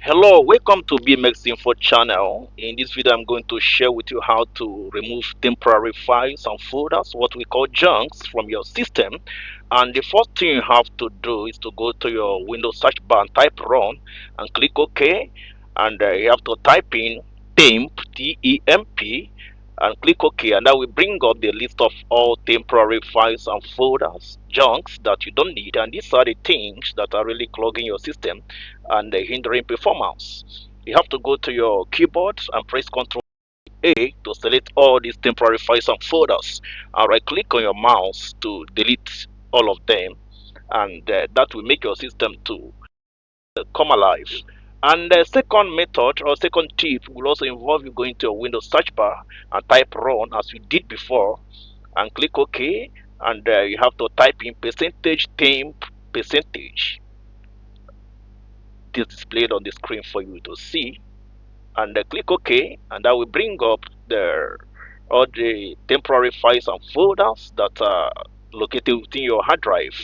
Hello, welcome to BMeks Info channel. In this video, I'm going to share with you how to remove temporary files and folders, what we call junks, from your system. And the first thing you have to do is to go to your Windows search bar and type run and click OK. And you have to type in temp, T-E-M-P, and click OK. And that will bring up the list of all temporary files and folders, junks that you don't need. And these are the things that are really clogging your system and hindering performance. You have to go to your keyboard and press Ctrl A to select all these temporary files and folders, and right click on your mouse to delete all of them, and that will make your system to come alive. And the second method or second tip will also involve you going to your Windows search bar and type run as we did before, and click OK, and you have to type in percentage temp percentage. This is displayed on the screen for you to see, and click OK, and that will bring up the all the temporary files and folders that are located within your hard drive.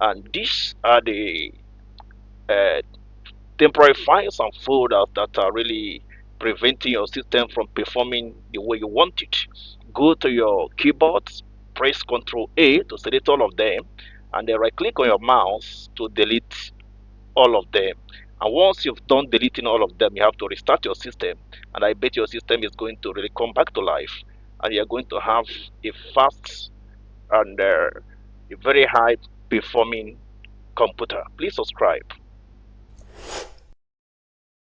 And these are the uh, temporary files and folders that are really preventing your system from performing the way you want it. Go to your keyboard, press Ctrl A to select all of them, and then right click on your mouse to delete all of them. And once you've done deleting all of them, you have to restart your system, and I bet your system is going to really come back to life, and you're going to have a fast and a very high performing computer. Please subscribe.